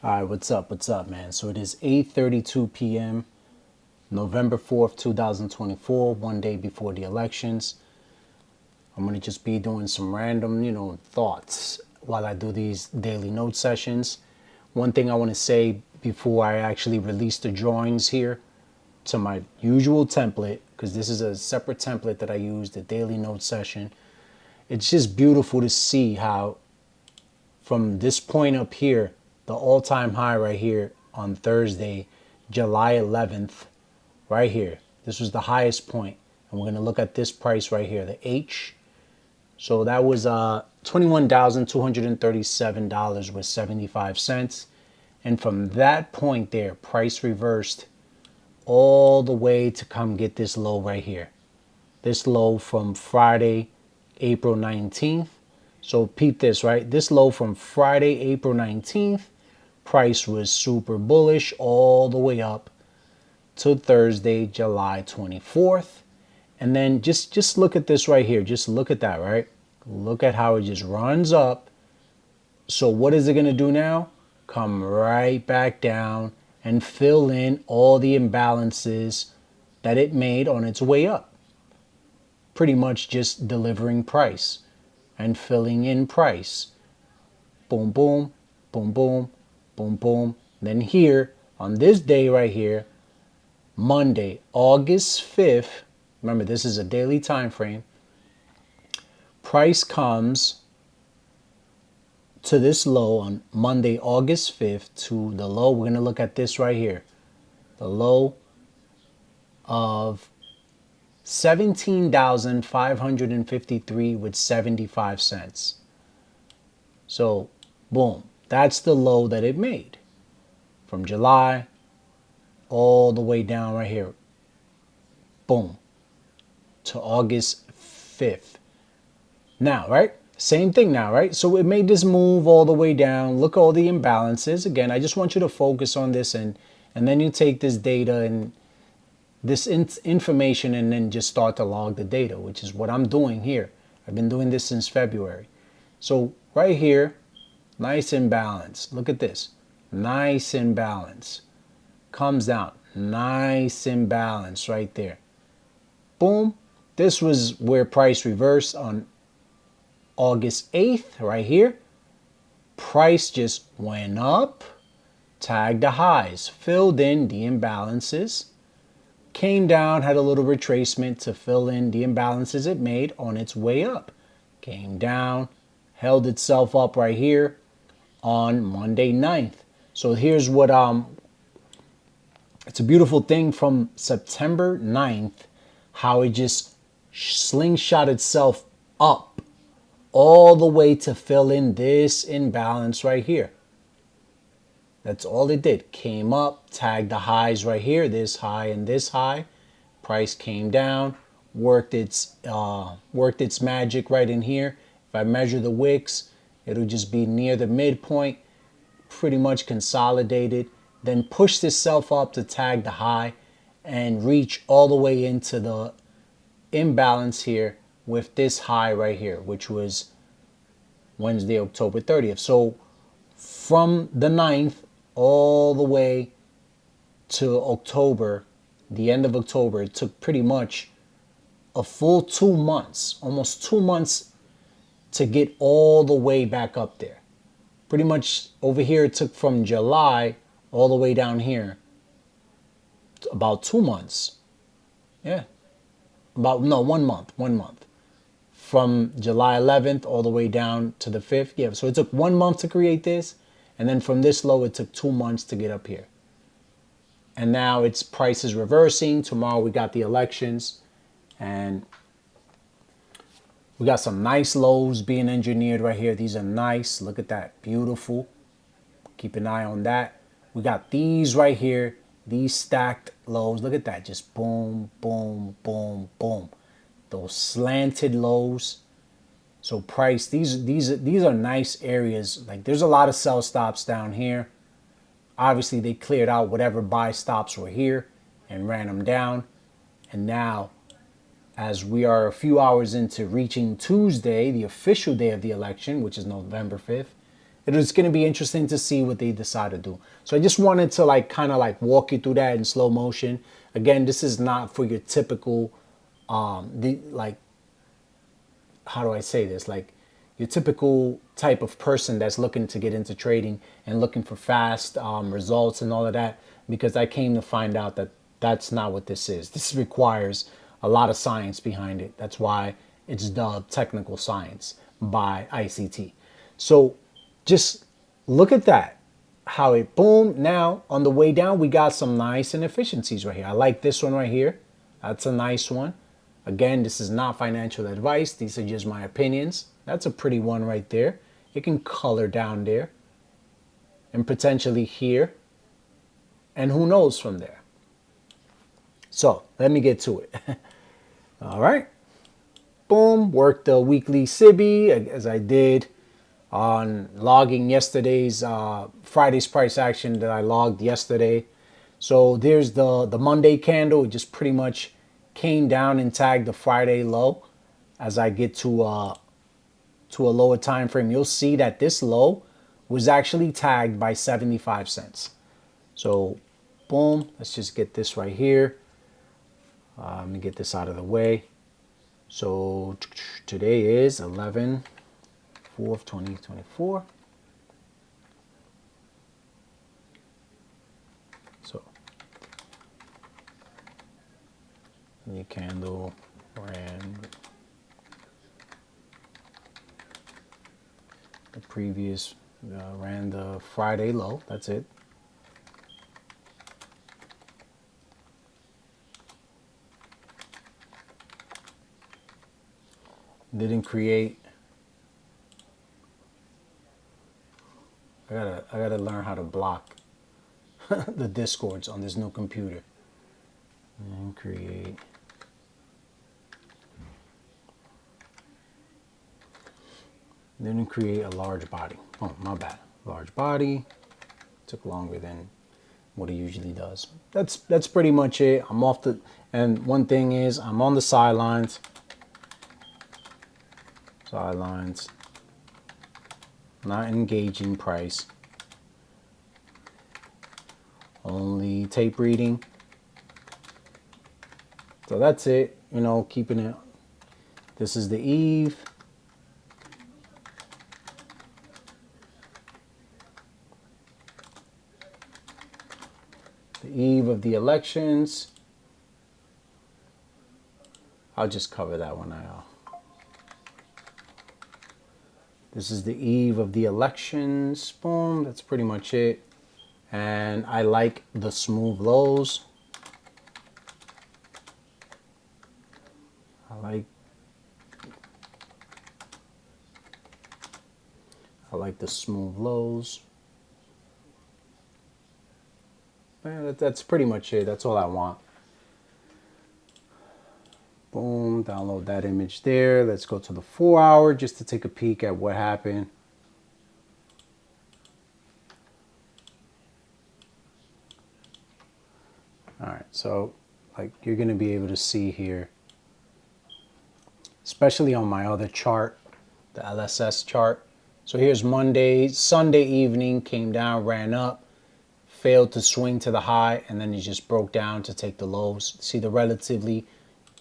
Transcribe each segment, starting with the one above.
All right, what's up? What's up, man? So it is 8:32 p.m. November 4th, 2024, one day before the elections. I'm going to just be doing some random, thoughts while I do these daily note sessions. One thing I want to say before I actually release the drawings here to my usual template, because this is a separate template that I use, the daily note session. It's just beautiful to see how from this point up here, the all-time high right here on Thursday, July 11th, right here. This was the highest point. And we're going to look at this price right here, the H. So that was $21,237 with 75 cents. And from that point there, price reversed all the way to come get this low right here. This low from Friday, April 19th. So peep this, right? This low from Friday, April 19th, price was super bullish all the way up to Thursday, July 24th. And then just look at this right here. Just look at that, right? Look at how it just runs up. So what is it going to do now? Come right back down and fill in all the imbalances that it made on its way up. Pretty much just delivering price and filling in price. Boom, boom, boom, boom, boom, boom. Then here, on this day right here, Monday, August 5th, remember this is a daily time frame, price comes to this low on Monday, August 5th to the low. We're going to look at this right here. The low of 17,553 with 75 cents. So, boom, that's the low that it made from July all the way down right here. Boom, to August 5th. Now, right? Same thing now, right? So it made this move all the way down. Look at all the imbalances. Again, I just want you to focus on this and then you take this data and this information and then just start to log the data, which is what I'm doing here. I've been doing this since February. So right here, nice imbalance. Look at this. Nice imbalance. Comes down. Nice imbalance right there. Boom. This was where price reversed on August 8th right here. Price just went up, tagged the highs, filled in the imbalances, came down, had a little retracement to fill in the imbalances it made on its way up. Came down, held itself up right here on Monday 9th. So here's what it's a beautiful thing from September 9th, how it just slingshot itself up all the way to fill in this imbalance right here. That's all it did. Came up, tagged the highs right here, this high and this high. Price came down, worked its magic right in here. If I measure the wicks, it'll just be near the midpoint, pretty much consolidated. Then pushed itself up to tag the high and reach all the way into the imbalance here with this high right here, which was Wednesday, October 30th. So from the 9th all the way to October, the end of October, it took pretty much a full 2 months, almost 2 months to get all the way back up there. Pretty much over here, it took from July all the way down here about 2 months. Yeah. 1 month. From July 11th all the way down to the 5th. Yeah, so it took 1 month to create this. And then from this low, it took 2 months to get up here. And now its price is reversing. Tomorrow we got the elections. And we got some nice lows being engineered right here. These are nice. Look at that. Beautiful. Keep an eye on that. We got these right here. These stacked lows. Look at that. Just boom, boom, boom, boom. Those slanted lows. So price, these are nice areas. Like there's a lot of sell stops down here. Obviously they cleared out whatever buy stops were here and ran them down. And now, as we are a few hours into reaching Tuesday, the official day of the election, which is November 5th, it is going to be interesting to see what they decide to do. So I just wanted to like kind of like walk you through that in slow motion. Again, this is not for your typical like, how do I say this? Like your typical type of person that's looking to get into trading and looking for fast results and all of that, because I came to find out that that's not what this is. This requires a lot of science behind it. That's why it's dubbed technical science by ICT. So just look at that. How it boom. Now on the way down, we got some nice inefficiencies right here. I like this one right here. That's a nice one. Again, this is not financial advice. These are just my opinions. That's a pretty one right there. You can color down there and potentially here. And who knows from there. So let me get to it. All right. Boom. Worked the weekly SIBI as I did on logging yesterday's Friday's price action that I logged yesterday. So there's the Monday candle. It just pretty much came down and tagged the Friday low. As I get to a lower time frame, you'll see that this low was actually tagged by 75 cents. So boom, let's just get this right here. Let me get this out of the way. So today is 11/4/2024. So the candle ran the previous, ran the Friday low. That's it. Didn't create. I gotta learn how to block the discords on this new computer. And create. Didn't create a large body. Oh, my bad. Large body. Took longer than what it usually does. That's pretty much it. I'm off the, and one thing is I'm on the sidelines. Sidelines. Not engaging price. Only tape reading. So that's it. You know, keeping it. This is the eve. The eve of the elections. I'll just cover that one now. This is the eve of the elections. Boom. That's pretty much it. And I like the smooth lows. I like the smooth lows. Man, that's pretty much it. That's all I want. Boom, download that image there. Let's go to the 4 hour just to take a peek at what happened. All right, so like you're gonna be able to see here, especially on my other chart, the LSS chart. So here's Monday, Sunday evening, came down, ran up, failed to swing to the high, and then it just broke down to take the lows. See the relatively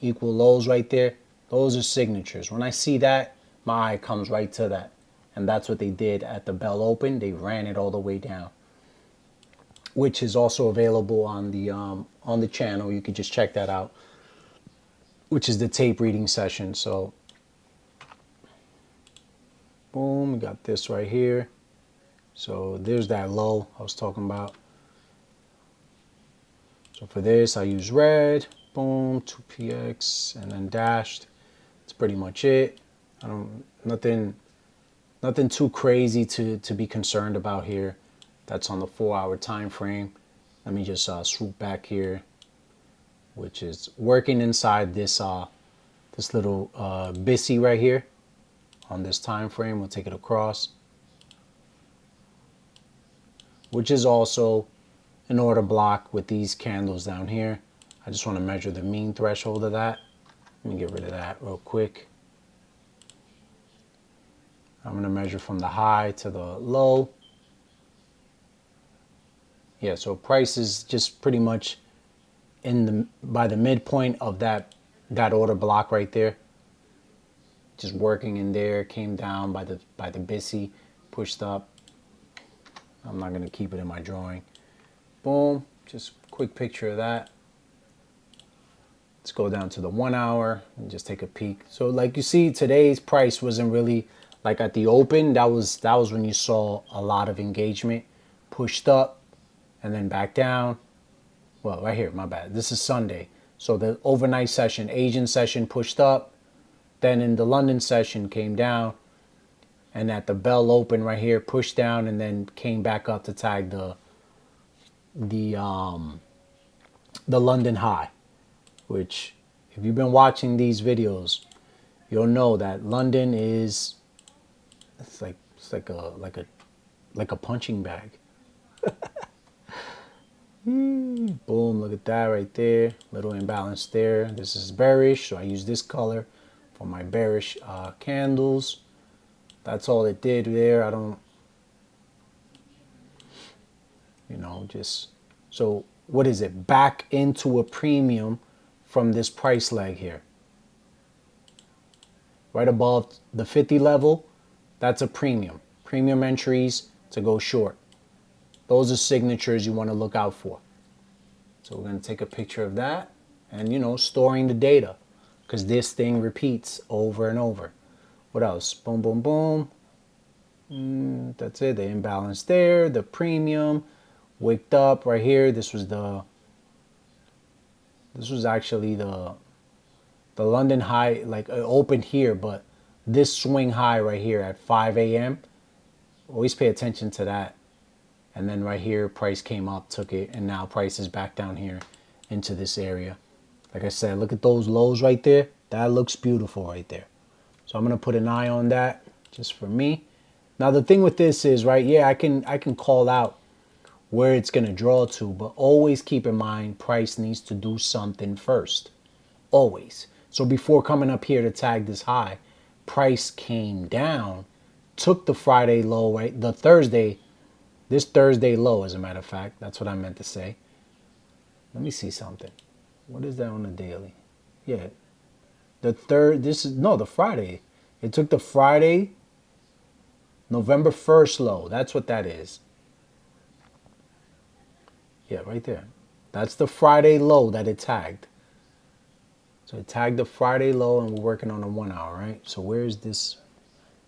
equal lows right there? Those are signatures. When I see that, my eye comes right to that. And that's what they did at the bell open. They ran it all the way down, which is also available on the channel. You can just check that out, which is the tape reading session. So boom, we got this right here. So there's that low I was talking about. So for this, I use red. Boom, 2px, and then dashed. That's pretty much it. Nothing too crazy to be concerned about here. That's on the 4 hour time frame. Let me just swoop back here, which is working inside this this little BISI right here on this time frame. We'll take it across, which is also an order block with these candles down here. I just want to measure the mean threshold of that. Let me get rid of that real quick. I'm going to measure from the high to the low. Yeah, so price is just pretty much in the by the midpoint of that order block right there. Just working in there, came down by the BISI, pushed up. I'm not going to keep it in my drawing. Boom, just quick picture of that. Let's go down to the 1 hour and just take a peek. So like you see, today's price wasn't really like at the open. That was when you saw a lot of engagement, pushed up and then back down. Well, right here, my bad. This is Sunday. So the overnight session, Asian session pushed up. Then in the London session came down. And at the bell open right here, pushed down and then came back up to tag the London high. Which, if you've been watching these videos, you'll know that London is it's like a punching bag. Boom, look at that right there. Little imbalance there. This is bearish, so I use this color for my bearish candles. That's all it did there. I don't, just, so what is it? Back into a premium from this price leg here. Right above the 50 level, that's a premium. Premium entries to go short. Those are signatures you want to look out for. So we're going to take a picture of that and, storing the data because this thing repeats over and over. What else? Boom, boom, boom. That's it. The imbalance there. The premium waked up right here. This was actually the London high, like it opened here, but this swing high right here at 5 a.m. Always pay attention to that. And then right here, price came up, took it, and now price is back down here into this area. Like I said, look at those lows right there. That looks beautiful right there. So I'm going to put an eye on that just for me. Now, the thing with this is, right, yeah, I can call out where it's going to draw to, but always keep in mind price needs to do something first. Always. So before coming up here to tag this high, price came down, took the Friday low, right? This Thursday low, as a matter of fact. That's what I meant to say. Let me see something. What is that on the daily? Yeah. The Friday. It took the Friday, November 1st low. That's what that is. Yeah, right there. That's the Friday low that it tagged. So it tagged the Friday low and we're working on a 1 hour, right? So where is this?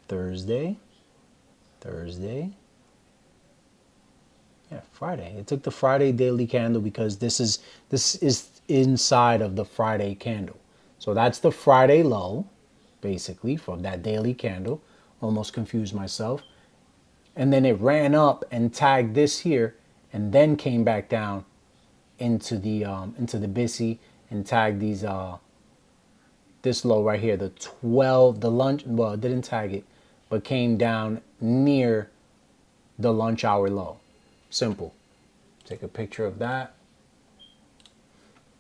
Thursday. Yeah, Friday. It took the Friday daily candle because this is inside of the Friday candle. So that's the Friday low, basically, from that daily candle. Almost confused myself. And then it ran up and tagged this here and then came back down into the BISI and tagged these this low right here, the 12, the lunch, well, it didn't tag it, but came down near the lunch hour low. Simple. Take a picture of that.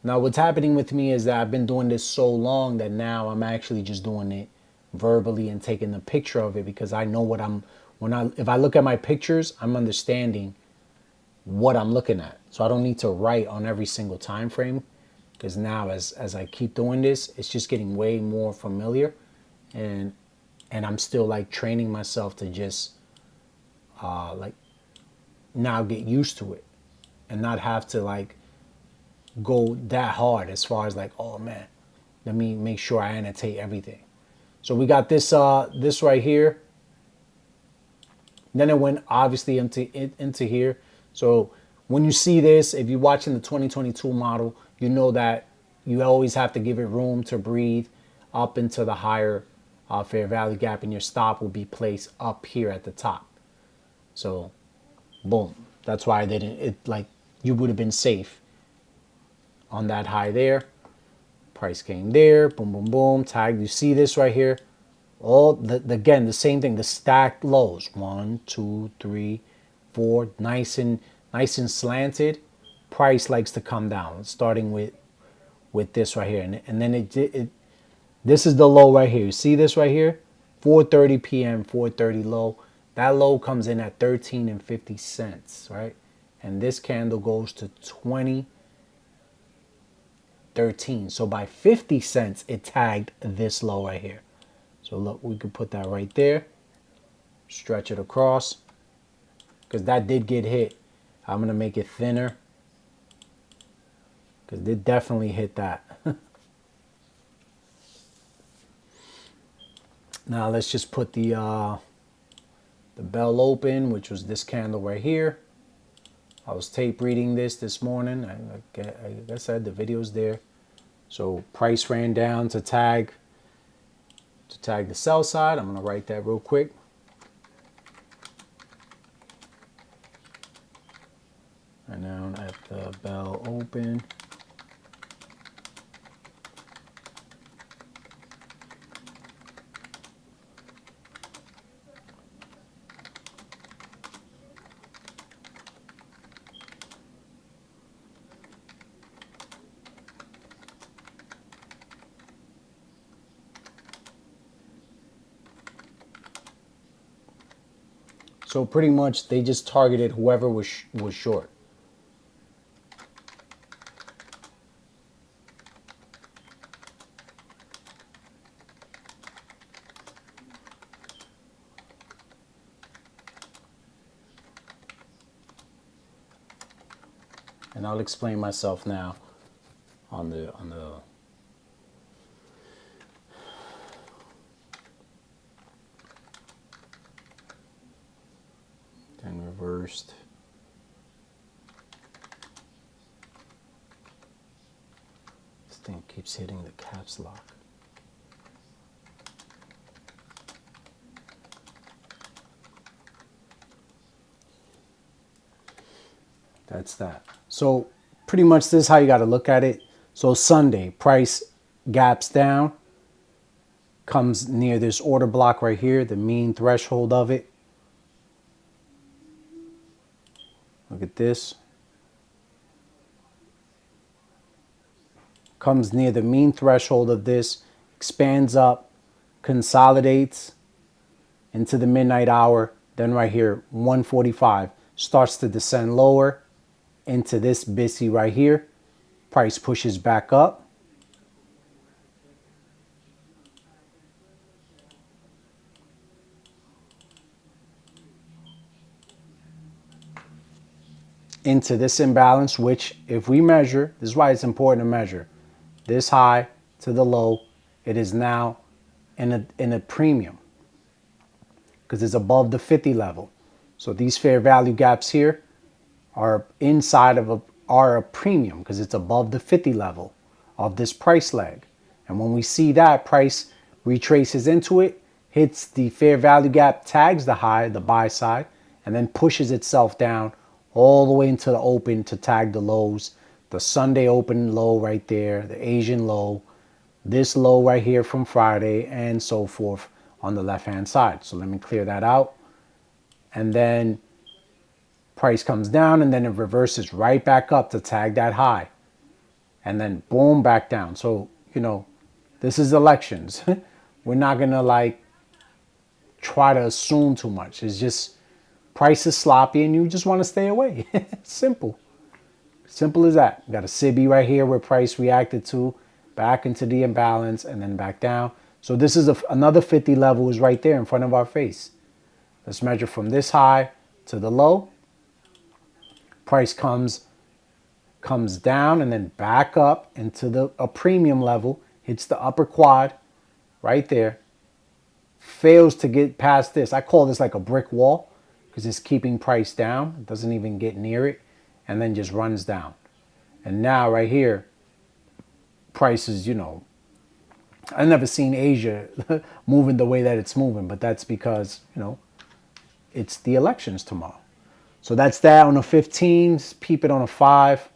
Now what's happening with me is that I've been doing this so long that now I'm actually just doing it verbally and taking a picture of it because I know what if I look at my pictures, I'm understanding what I'm looking at. So I don't need to write on every single time frame because now as I keep doing this, it's just getting way more familiar and I'm still like training myself to just like now get used to it and not have to like go that hard as far as like, oh man, let me make sure I annotate everything. So we got this this right here. Then it went obviously into here. So when you see this, if you're watching the 2022 model, you know that you always have to give it room to breathe up into the higher fair value gap, and your stop will be placed up here at the top. So boom, that's why I didn't, it like you would have been safe on that high there. Price came there, boom, boom, boom, tag. You see this right here? Again, the same thing, the stacked lows. 1, 2, 3, 4, nice and slanted. Price likes to come down, starting with this right here. And then this is the low right here. You see this right here? 4:30 p.m., 4:30 low. That low comes in at 13 and 50 cents, right? And this candle goes to 20.13. So by 50 cents, it tagged this low right here. So look, we could put that right there. Stretch it across. Because that did get hit. I'm going to make it thinner. Because it definitely hit that. Now let's just put the bell open, which was this candle right here. I was tape reading this morning. Like I said, the video's there. So price ran down to tag the sell side. I'm gonna write that real quick. And now at the bell open. So pretty much they just targeted whoever was short. And I'll explain myself now on the then reversed. This thing keeps hitting the caps lock. That's that. So pretty much this is how you got to look at it. So Sunday, price gaps down, comes near this order block right here, the mean threshold of it. Look at this. Comes near the mean threshold of this, expands up, consolidates into the midnight hour. Then right here, 145, starts to descend lower into this BISI right here. Price pushes back up. Into this imbalance, which if we measure, this is why it's important to measure. This high to the low, it is now in a premium because it's above the 50 level. So these fair value gaps here are inside of a premium because it's above the 50 level of this price leg. And when we see that, price retraces into it, hits the fair value gap, tags the high, the buy side, and then pushes itself down all the way into the open to tag the lows. The Sunday open low right there, the Asian low, this low right here from Friday, and so forth on the left hand side. So let me clear that out. And then price comes down and then it reverses right back up to tag that high. And then boom, back down. So, you know, this is elections. We're not going to like try to assume too much. It's just price is sloppy and you just want to stay away. Simple. Simple as that. You got a SIBI right here where price reacted to, back into the imbalance and then back down. So this is another 50 level is right there in front of our face. Let's measure from this high to the low. Price comes down and then back up into a premium level, hits the upper quad right there, fails to get past this. I call this like a brick wall because it's keeping price down. It doesn't even get near it and then just runs down. And now right here, prices, you know, I've never seen Asia moving the way that it's moving, but that's because, you know, it's the elections tomorrow. So that's that on a 15. Peep it on a 5.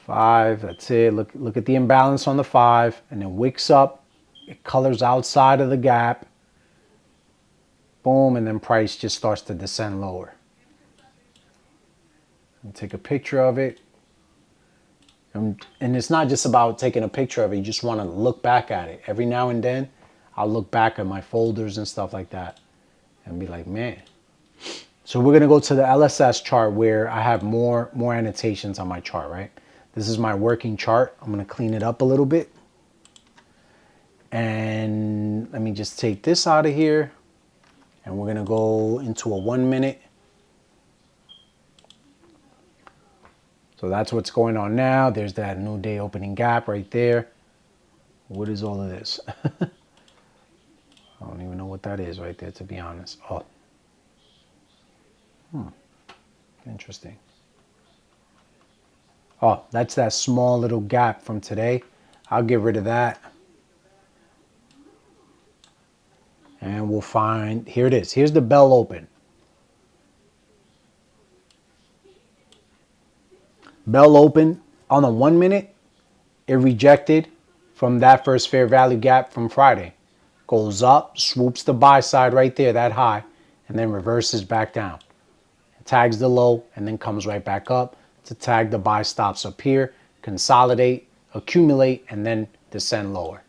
That's it. Look at the imbalance on the 5, and then wicks up. It colors outside of the gap. Boom, and then price just starts to descend lower. I'll take a picture of it. And it's not just about taking a picture of it. You just want to look back at it. Every now and then, I'll look back at my folders and stuff like that and be like, man. So we're going to go to the LSS chart where I have more annotations on my chart, right? This is my working chart. I'm going to clean it up a little bit. And let me just take this out of here. And we're going to go into a 1 minute. So that's what's going on now. There's that new day opening gap right there. What is all of this? I don't even know what that is right there, to be honest. Oh. Interesting. Oh, that's that small little gap from today. I'll get rid of that. And we'll find, here it is. Here's the bell open. Bell open on the 1 minute. It rejected from that first fair value gap from Friday. Goes up, swoops the buy side right there, that high, and then reverses back down. Tags the low and then comes right back up to tag the buy stops up here, consolidate, accumulate, and then descend lower.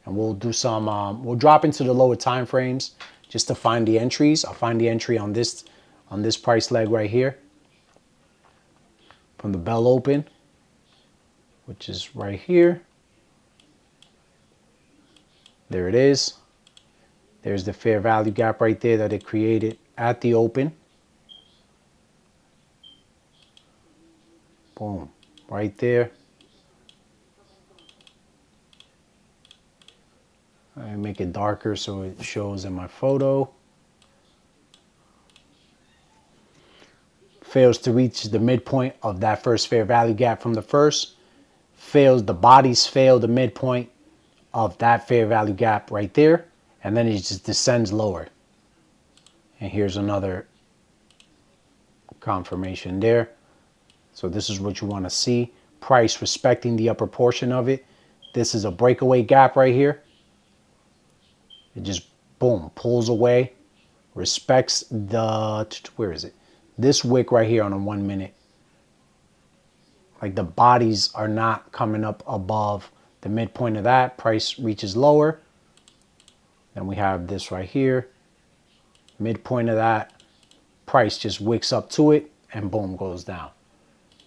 And we'll do some, we'll drop into the lower time frames just to find the entries. I'll find the entry on this price leg right here from the bell open, which is right here. There it is. There's the fair value gap right there that it created at the open. Boom, right there. I make it darker so it shows in my photo. Fails to reach the midpoint of that first fair value gap from the first. Fails, the bodies fail the midpoint of that fair value gap right there. And then it just descends lower. And here's another confirmation there. So this is what you want to see. Price respecting the upper portion of it. This is a breakaway gap right here. It just, boom, pulls away. Respects the, where is it? This wick right here on a 1 minute. Like the bodies are not coming up above the midpoint of that. Price reaches lower. Then we have this right here. Midpoint of that. Price just wicks up to it and boom, goes down.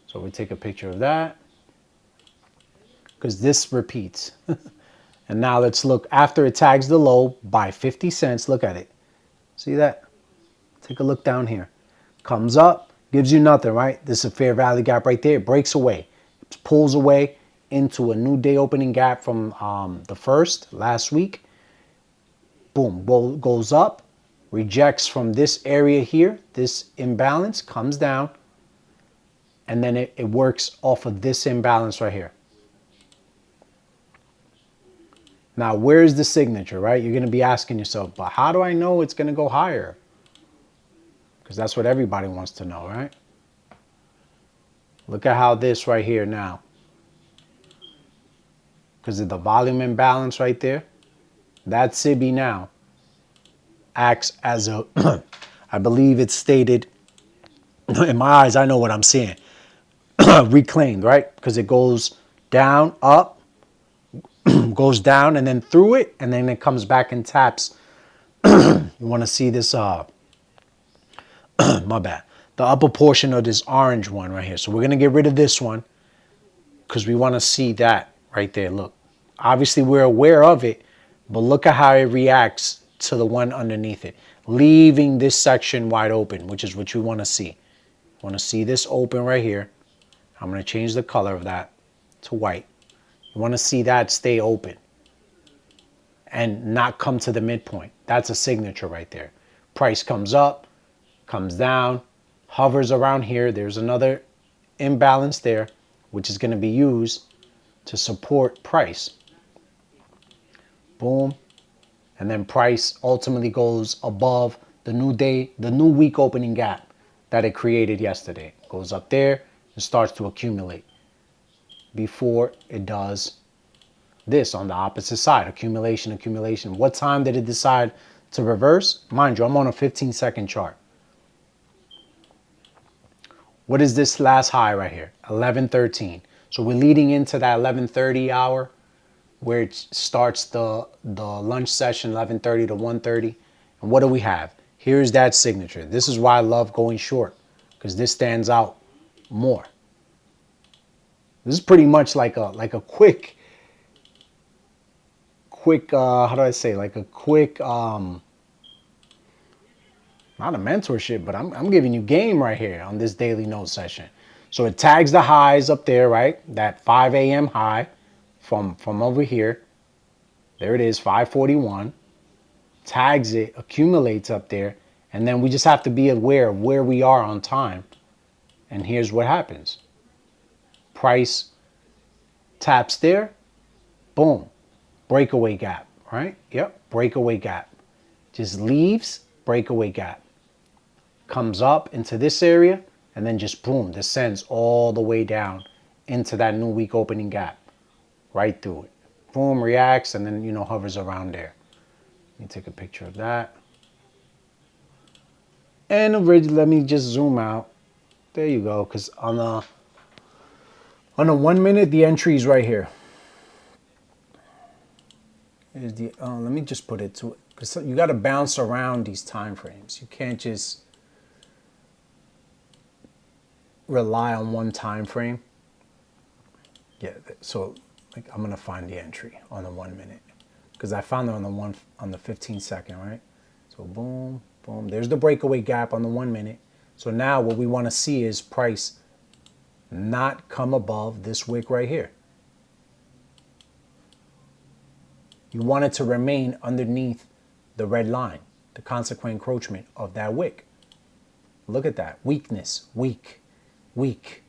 So we take a picture of that because this repeats. And now let's look after it tags the low by 50 cents. Look at it. See that? Take a look down here. Comes up, gives you nothing, right? This is a fair value gap right there. It breaks away. It pulls away into a new day opening gap from the first last week. Boom, goes up, rejects from this area here. This imbalance comes down. And then it works off of this imbalance right here. Now, where's the signature, right? You're going to be asking yourself, but how do I know it's going to go higher? Because that's what everybody wants to know, right? Look at how this right here now. Because of the volume imbalance right there. That SIBI now acts as a, I believe it's stated, in my eyes, I know what I'm seeing. Reclaimed, right? Because it goes down, up, goes down, and then through it, and then it comes back and taps. You want to see this, my bad, the upper portion of this orange one right here. So we're going to get rid of this one because we want to see that right there. Look, obviously we're aware of it, but look at how it reacts to the one underneath it, leaving this section wide open, which is what you want to see. You want to see this open right here. I'm going to change the color of that to white. You want to see that stay open and not come to the midpoint. That's a signature right there. Price comes up, comes down, hovers around here. There's another imbalance there, which is going to be used to support price. Boom. And then price ultimately goes above the new day, the new week opening gap that it created yesterday. Goes up there. It starts to accumulate before it does this on the opposite side. Accumulation, accumulation. What time did it decide to reverse? Mind you, I'm on a 15-second chart. What is this last high right here? 11.13. So we're leading into that 11:30 hour where it starts the lunch session, 11:30 to 1:30. And what do we have? Here's that signature. This is why I love going short, because this stands out more. This is pretty much like a quick how do I say, like a quick not a mentorship, but I'm giving you game right here on this daily note session. So it tags the highs up there, right? That 5 a.m. high from over here. There it is, 541. Tags it, accumulates up there, and then we just have to be aware of where we are on time. And here's what happens. Price taps there, boom, breakaway gap, right? Yep, breakaway gap. Just leaves, breakaway gap. Comes up into this area, and then just boom, descends all the way down into that new week opening gap. Right through it. Boom, reacts, and then, hovers around there. Let me take a picture of that. And let me just zoom out. There you go, because on the 1 minute, the entry is right here. Here's the, let me just put it to it, because you got to bounce around these time frames. You can't just rely on one time frame. Yeah, so like I'm gonna find the entry on the 1 minute, because I found it on the 15-second, right? So boom, boom. There's the breakaway gap on the 1 minute. So now what we want to see is price not come above this wick right here. You want it to remain underneath the red line, the consequent encroachment of that wick. Look at that. Weakness, weak, weak.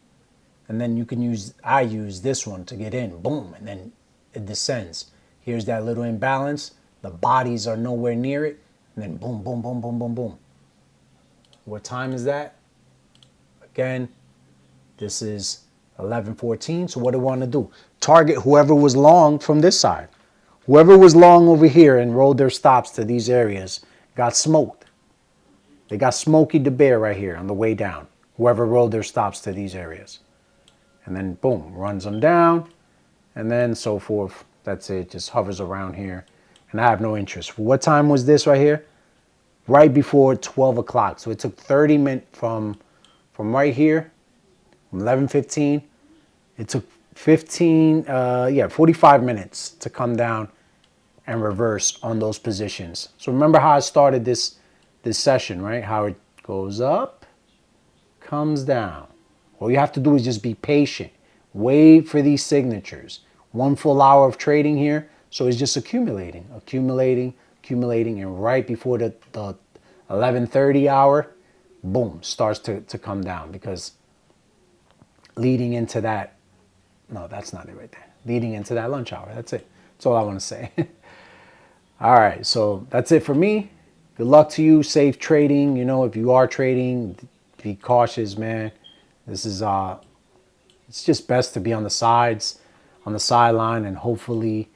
And then you can I use this one to get in, boom, and then it descends. Here's that little imbalance. The bodies are nowhere near it, and then boom, boom, boom, boom, boom, boom. What time is that? Again, this is 11:14, so what do we want to do? Target whoever was long from this side. Whoever was long over here and rolled their stops to these areas got smoked. They got Smokey the Bear right here on the way down. Whoever rolled their stops to these areas. And then boom, runs them down, and then so forth. That's it, just hovers around here. And I have no interest. What time was this right here? Right before 12 o'clock. So it took 30 minutes from right here, from 11:15. It took 45 minutes to come down and reverse on those positions. So remember how I started this session, right? How it goes up, comes down. All you have to do is just be patient. Wait for these signatures. 1 full hour of trading here. So it's just accumulating, accumulating, accumulating. And right before the 11:30 hour, boom, starts to come down, because leading into that, no, that's not it right there. Leading into that lunch hour. That's it. That's all I want to say. All right. So that's it for me. Good luck to you. Safe trading. If you are trading, be cautious, man. This is it's just best to be on the sides, on the sideline, and hopefully,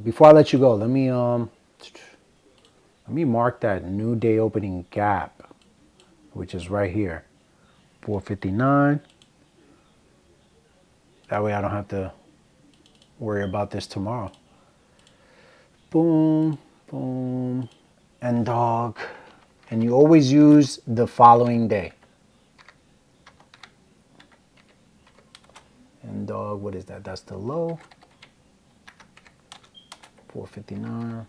before I let you go, let me mark that new day opening gap, which is right here, 459. That way I don't have to worry about this tomorrow. Boom, boom, and dog. And you always use the following day. And dog, what is that? That's the low. 459.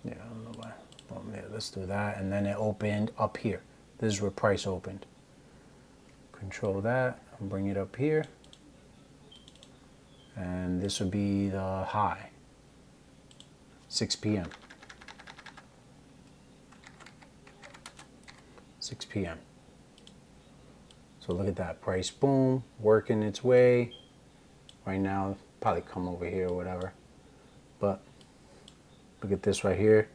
Yeah, I don't know why. Oh, yeah, let's do that. And then it opened up here. This is where price opened. Control that and bring it up here. And this would be the high. 6 p.m. 6 p.m. So look at that. Price, boom, working its way. Right now, probably come over here or whatever. But look at this right here.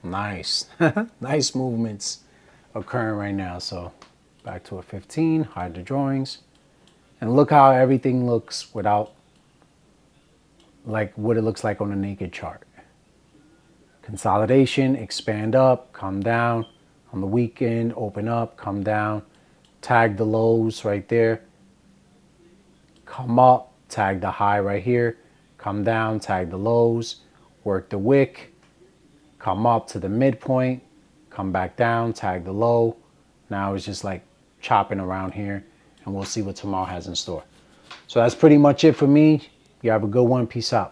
Nice. Nice movements occurring right now. So back to a 15, hide the drawings. And look how everything looks without like what it looks like on a naked chart. Consolidation, expand up, come down. On the weekend, open up, come down. Tag the lows right there. Come up, tag the high right here. Come down, tag the lows. Work the wick. Come up to the midpoint. Come back down, tag the low. Now it's just like chopping around here. And we'll see what tomorrow has in store. So that's pretty much it for me. You have a good one. Peace out.